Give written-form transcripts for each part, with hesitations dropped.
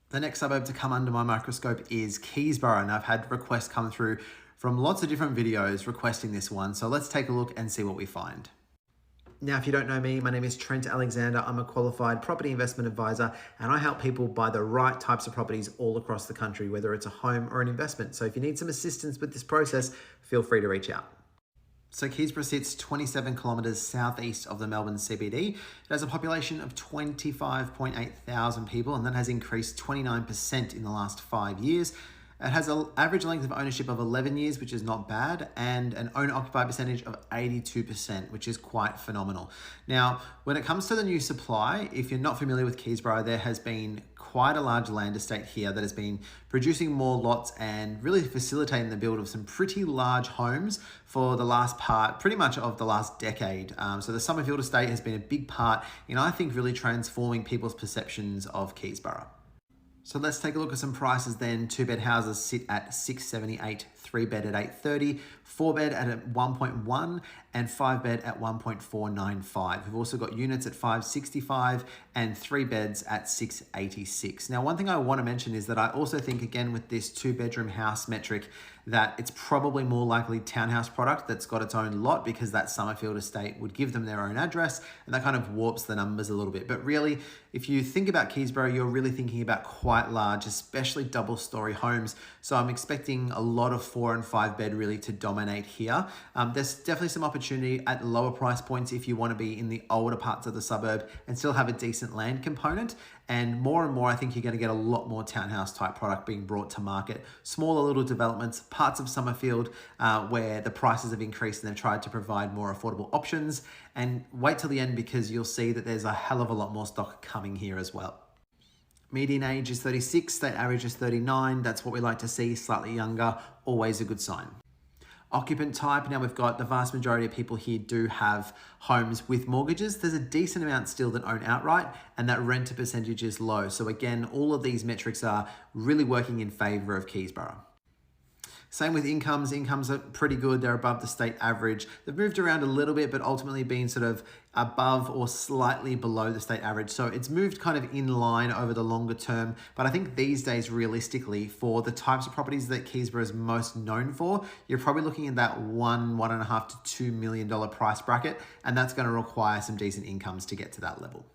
The next suburb to come under my microscope is Keysborough, and I've had requests come through from lots of different videos requesting this one. So let's take a look and see what we find. Now, if you don't know me, my name is Trent Alexander. I'm a qualified property investment advisor, and I help people buy the right types of properties all across the country, whether it's a home or an investment. So if you need some assistance with this process, feel free to reach out. So Keysborough sits 27 kilometres southeast of the Melbourne CBD. It has a population of 25.8 thousand people, and that has increased 29% in the last 5 years. It has an average length of ownership of 11 years, which is not bad, and an owner-occupied percentage of 82%, which is quite phenomenal. Now, when it comes to the new supply, if you're not familiar with Keysborough, there has been quite a large land estate here that has been producing more lots and really facilitating the build of some pretty large homes for the last part, pretty much of the last decade. So the Summerfield estate has been a big part in, I think, really transforming people's perceptions of Keysborough. So let's take a look at some prices then. 2-bed houses sit at $678, 3-bed at $830, 4-bed at 1.1, and 5-bed at 1.495. We've also got units at $565 and 3 beds at $686. Now, one thing I want to mention is that I also think, again, with this 2-bedroom house metric, that it's probably more likely townhouse product that's got its own lot, because that Summerfield estate would give them their own address, and that kind of warps the numbers a little bit. But really, if you think about Keysborough, you're really thinking about quite large, especially double-story homes. So I'm expecting a lot of 4 and 5 bed really to dominate here. There's definitely some opportunity at lower price points if you want to be in the older parts of the suburb and still have a decent land component. And more, I think you're going to get a lot more townhouse type product being brought to market. Smaller little developments, parts of Summerfield where the prices have increased and they've tried to provide more affordable options. And wait till the end, because you'll see that there's a hell of a lot more stock coming here as well. Median age is 36, state average is 39. That's what we like to see, slightly younger, always a good sign. Occupant type, now we've got the vast majority of people here do have homes with mortgages. There's a decent amount still that own outright, and that renter percentage is low. So again, all of these metrics are really working in favor of Keysborough. Same with incomes. Incomes are pretty good. They're above the state average. They've moved around a little bit, but ultimately been sort of above or slightly below the state average. So it's moved kind of in line over the longer term. But I think these days, realistically, for the types of properties that Keysborough is most known for, you're probably looking at that $1.5 to $2 million price bracket. And that's going to require some decent incomes to get to that level.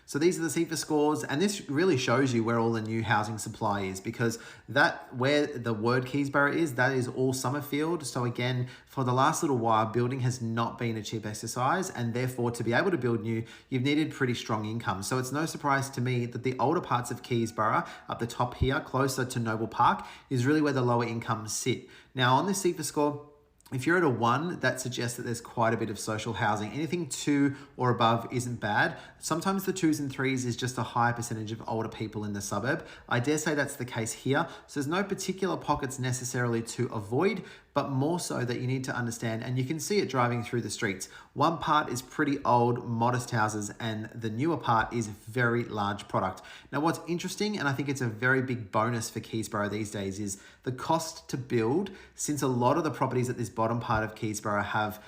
So these are the CEFA scores, and this really shows you where all the new housing supply is, because that where the word Keysborough is, that is all Summerfield. So again, for the last little while, building has not been a cheap exercise, and therefore to be able to build new, you've needed pretty strong income. So it's no surprise to me that the older parts of Keysborough, up the top here, closer to Noble Park, is really where the lower incomes sit. Now on this CEFA score, if you're at a 1, that suggests that there's quite a bit of social housing. Anything 2 or above isn't bad. Sometimes the 2s and 3s is just a higher percentage of older people in the suburb. I dare say that's the case here. So there's no particular pockets necessarily to avoid, but more so that you need to understand, and you can see it driving through the streets. One part is pretty old, modest houses, and the newer part is very large product. Now, what's interesting, and I think it's a very big bonus for Keysborough these days, is the cost to build, since a lot of the properties at this bottom part of Keysborough have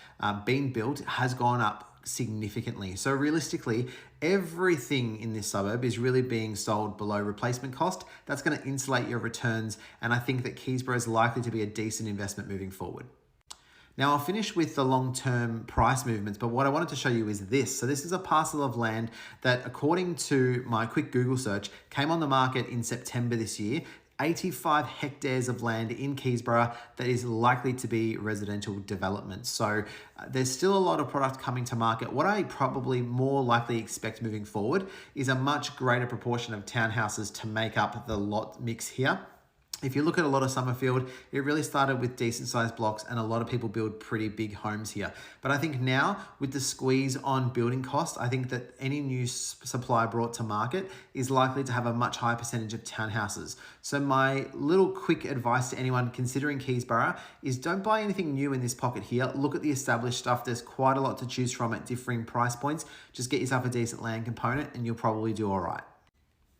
been built, has gone up significantly. So realistically, everything in this suburb is really being sold below replacement cost. That's going to insulate your returns, and I think that Keysborough is likely to be a decent investment moving forward. Now I'll finish with the long-term price movements, but what I wanted to show you is this. So this is a parcel of land that, according to my quick Google search, came on the market in September this year. 85 hectares of land in Keysborough that is likely to be residential development. So there's still a lot of product coming to market. What I probably more likely expect moving forward is a much greater proportion of townhouses to make up the lot mix here. If you look at a lot of Summerfield, it really started with decent sized blocks, and a lot of people build pretty big homes here. But I think now, with the squeeze on building costs, I think that any new supply brought to market is likely to have a much higher percentage of townhouses. So my little quick advice to anyone considering Keysborough is don't buy anything new in this pocket here. Look at the established stuff. There's quite a lot to choose from at differing price points. Just get yourself a decent land component and you'll probably do all right.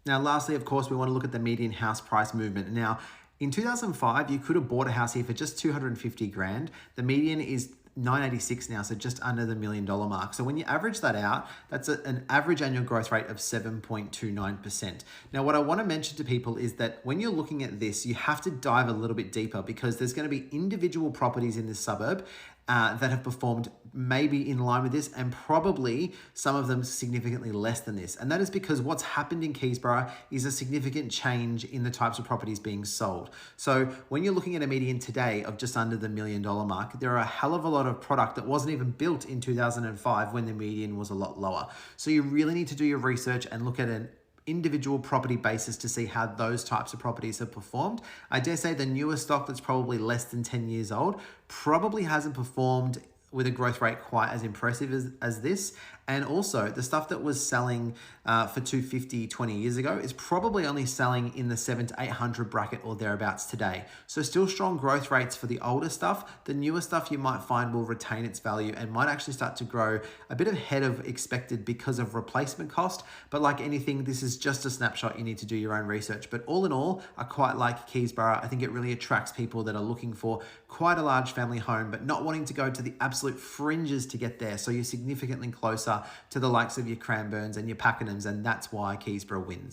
Now, lastly, of course, we want to look at the median house price movement. Now, in 2005, you could have bought a house here for just 250 grand. The median is 986 now, so just under the $1 million mark. So when you average that out, that's an average annual growth rate of 7.29%. Now, what I want to mention to people is that when you're looking at this, you have to dive a little bit deeper, because there's going to be individual properties in this suburb that have performed maybe in line with this, and probably some of them significantly less than this. And that is because what's happened in Keysborough is a significant change in the types of properties being sold. So when you're looking at a median today of just under the $1 million mark, there are a hell of a lot of product that wasn't even built in 2005 when the median was a lot lower. So you really need to do your research and look at an individual property basis to see how those types of properties have performed. I dare say the newer stock that's probably less than 10 years old probably hasn't performed with a growth rate quite as impressive as this. And also the stuff that was selling for $250 20 years ago is probably only selling in the $700 to $800 bracket or thereabouts today. So still strong growth rates for the older stuff. The newer stuff you might find will retain its value and might actually start to grow a bit ahead of expected because of replacement cost. But like anything, this is just a snapshot. You need to do your own research. But all in all, I quite like Keysborough. I think it really attracts people that are looking for quite a large family home, but not wanting to go to the absolute fringes to get there. So you're significantly closer to the likes of your Cranbournes and your Pakenhams, and that's why Keysborough wins.